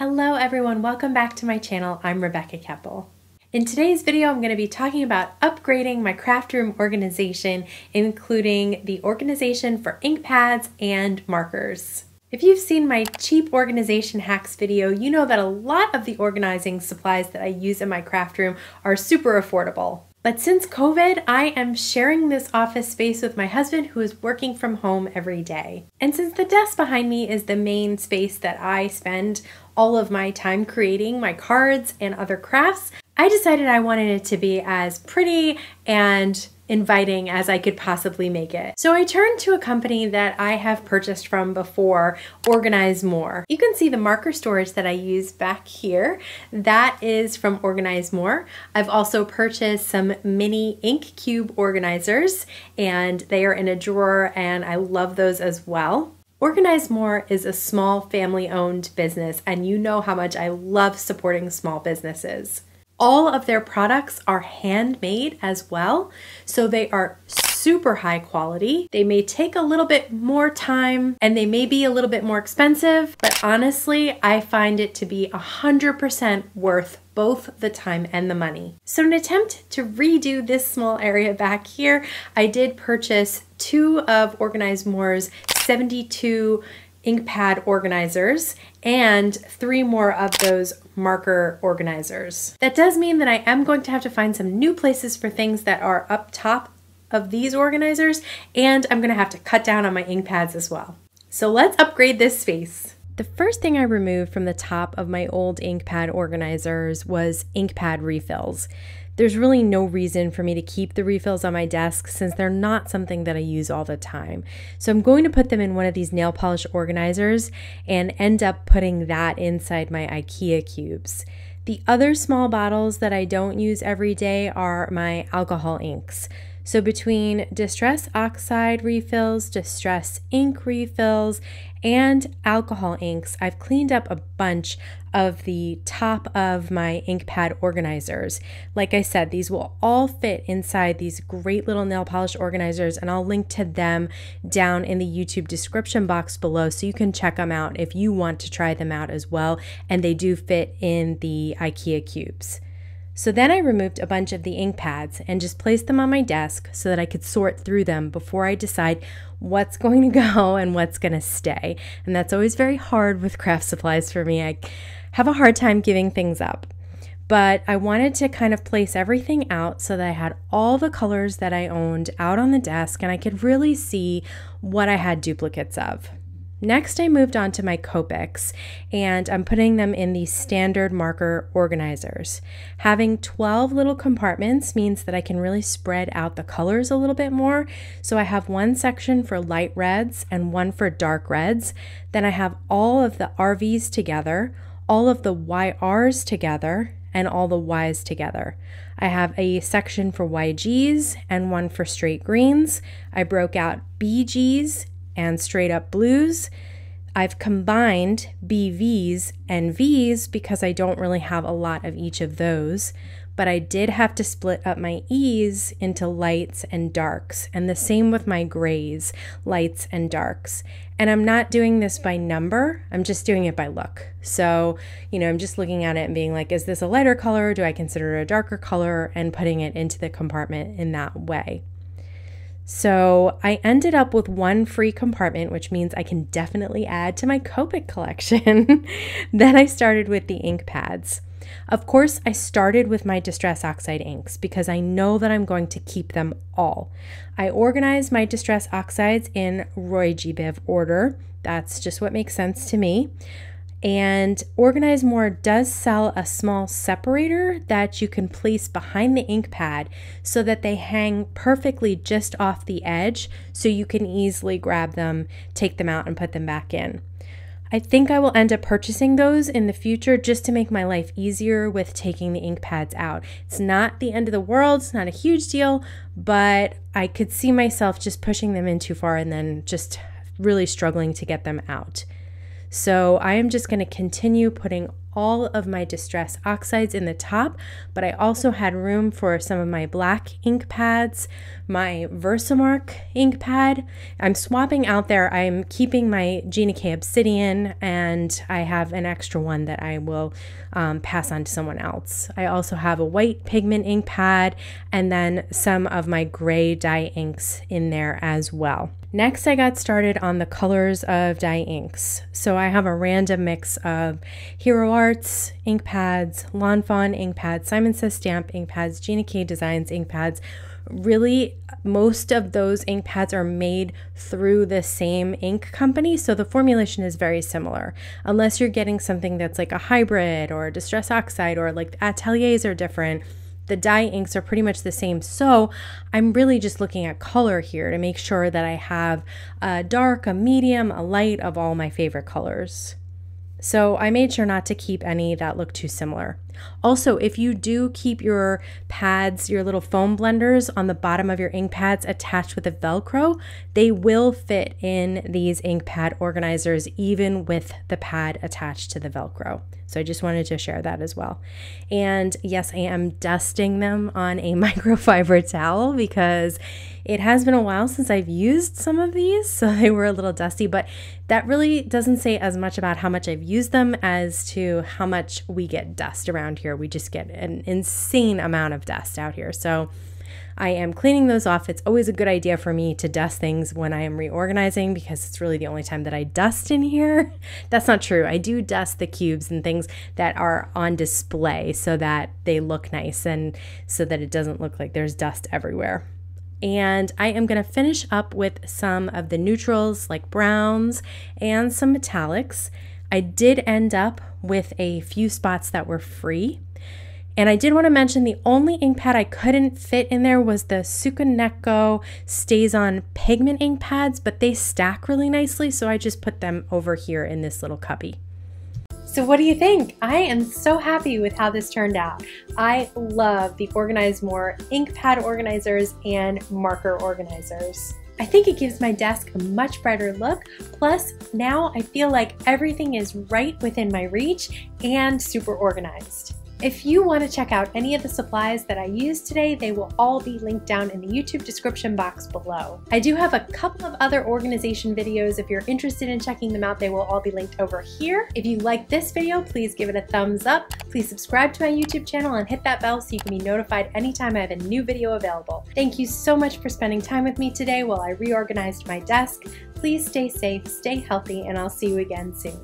Hello everyone, welcome back to my channel. I'm Rebecca Keppel. In today's video, I'm going to be talking about upgrading my craft room organization, including the organization for ink pads and markers. If you've seen my cheap organization hacks video, you know that a lot of the organizing supplies that I use in my craft room are super affordable. But since COVID, I am sharing this office space with my husband, who is working from home every day. And since the desk behind me is the main space that I spend all of my time creating my cards and other crafts, I decided I wanted it to be as pretty and inviting as I could possibly make it. So I turned to a company that I have purchased from before, OrganizeMore. You can see the marker storage that I use back here. That is from OrganizeMore. I've also purchased some mini ink cube organizers, and they are in a drawer, and I love those as well. OrganizeMore is a small family-owned business, and you know how much I love supporting small businesses. All of their products are handmade as well, so they are super high quality. They may take a little bit more time and they may be a little bit more expensive, but honestly, I find it to be 100% worth both the time and the money. So in an attempt to redo this small area back here, I did purchase 2 of OrganizeMore's 72 ink pad organizers and 3 more of those marker organizers. That does mean that I am going to have to find some new places for things that are up top of these organizers, and I'm gonna have to cut down on my ink pads as well. So let's upgrade this space. The first thing I removed from the top of my old ink pad organizers was ink pad refills. There's really no reason for me to keep the refills on my desk since they're not something that I use all the time. So I'm going to put them in one of these nail polish organizers and end up putting that inside my IKEA cubes. The other small bottles that I don't use every day are my alcohol inks. So between Distress Oxide refills, Distress Ink refills, and alcohol inks, I've cleaned up a bunch of the top of my ink pad organizers. Like I said, these will all fit inside these great little nail polish organizers, and I'll link to them down in the YouTube description box below so you can check them out if you want to try them out as well, and they do fit in the IKEA cubes. So then I removed a bunch of the ink pads and just placed them on my desk so that I could sort through them before I decide what's going to go and what's going to stay. And that's always very hard with craft supplies for me. I have a hard time giving things up. But I wanted to kind of place everything out so that I had all the colors that I owned out on the desk and I could really see what I had duplicates of. Next, I moved on to my Copics, and I'm putting them in the standard marker organizers. Having 12 little compartments means that I can really spread out the colors a little bit more. So I have one section for light reds and one for dark reds. Then I have all of the RVs together, all of the YRs together, and all the Ys together. I have a section for YGs and one for straight greens. I broke out BGs and straight up blues. I've combined BVs and Vs because I don't really have a lot of each of those, but I did have to split up my Es into lights and darks, and the same with my grays, lights and darks. And I'm not doing this by number, I'm just doing it by look. So, I'm just looking at it and being like, is this a lighter color? Do I consider it a darker color? And putting it into the compartment in that way. So I ended up with one free compartment, which means I can definitely add to my Copic collection. Then I started with the ink pads. Of course, I started with my Distress Oxide inks because I know that I'm going to keep them all. I organized my Distress Oxides in Roy G. Biv order. That's just what makes sense to me. And OrganizeMore does sell a small separator that you can place behind the ink pad so that they hang perfectly just off the edge so you can easily grab them, take them out, and put them back in. I think I will end up purchasing those in the future just to make my life easier with taking the ink pads out. It's not the end of the world, it's not a huge deal, but I could see myself just pushing them in too far and then just really struggling to get them out. So I am just going to continue putting all of my Distress Oxides in the top, but I also had room for some of my black ink pads, my Versamark ink pad. I'm swapping out there. I'm keeping my Gina K Obsidian, and I have an extra one that I will pass on to someone else. I also have a white pigment ink pad and then some of my gray dye inks in there as well. Next, I got started on the colors of dye inks. So I have a random mix of Hero Arts ink pads, Lawn Fawn ink pads, Simon Says Stamp ink pads, Gina K Designs ink pads. Really, most of those ink pads are made through the same ink company, so the formulation is very similar. Unless you're getting something that's like a hybrid or a Distress Oxide, or like the ateliers are different, the dye inks are pretty much the same. So I'm really just looking at color here to make sure that I have a dark, a medium, a light of all my favorite colors. So I made sure not to keep any that look too similar. Also, if you do keep your pads, your little foam blenders on the bottom of your ink pads attached with a Velcro, they will fit in these ink pad organizers even with the pad attached to the Velcro. So I just wanted to share that as well. And yes, I am dusting them on a microfiber towel because it has been a while since I've used some of these, so they were a little dusty, but that really doesn't say as much about how much I've used them as to how much we get dust around here. We just get an insane amount of dust out here. So I am cleaning those off. It's always a good idea for me to dust things when I am reorganizing because it's really the only time that I dust in here. That's not true. I do dust the cubes and things that are on display so that they look nice and so that it doesn't look like there's dust everywhere. And I am going to finish up with some of the neutrals like browns and some metallics. I did end up with a few spots that were free. And I did want to mention the only ink pad I couldn't fit in there was the Sukaneko StazOn pigment ink pads, but they stack really nicely, so I just put them over here in this little cubby. So what do you think? I am so happy with how this turned out. I love the OrganizeMore ink pad organizers and marker organizers. I think it gives my desk a much brighter look. Plus, now I feel like everything is right within my reach and super organized. If you want to check out any of the supplies that I used today, they will all be linked down in the YouTube description box below. I do have a couple of other organization videos. If you're interested in checking them out, they will all be linked over here. If you like this video, please give it a thumbs up. Please subscribe to my YouTube channel and hit that bell so you can be notified anytime I have a new video available. Thank you so much for spending time with me today while I reorganized my desk. Please stay safe, stay healthy, and I'll see you again soon.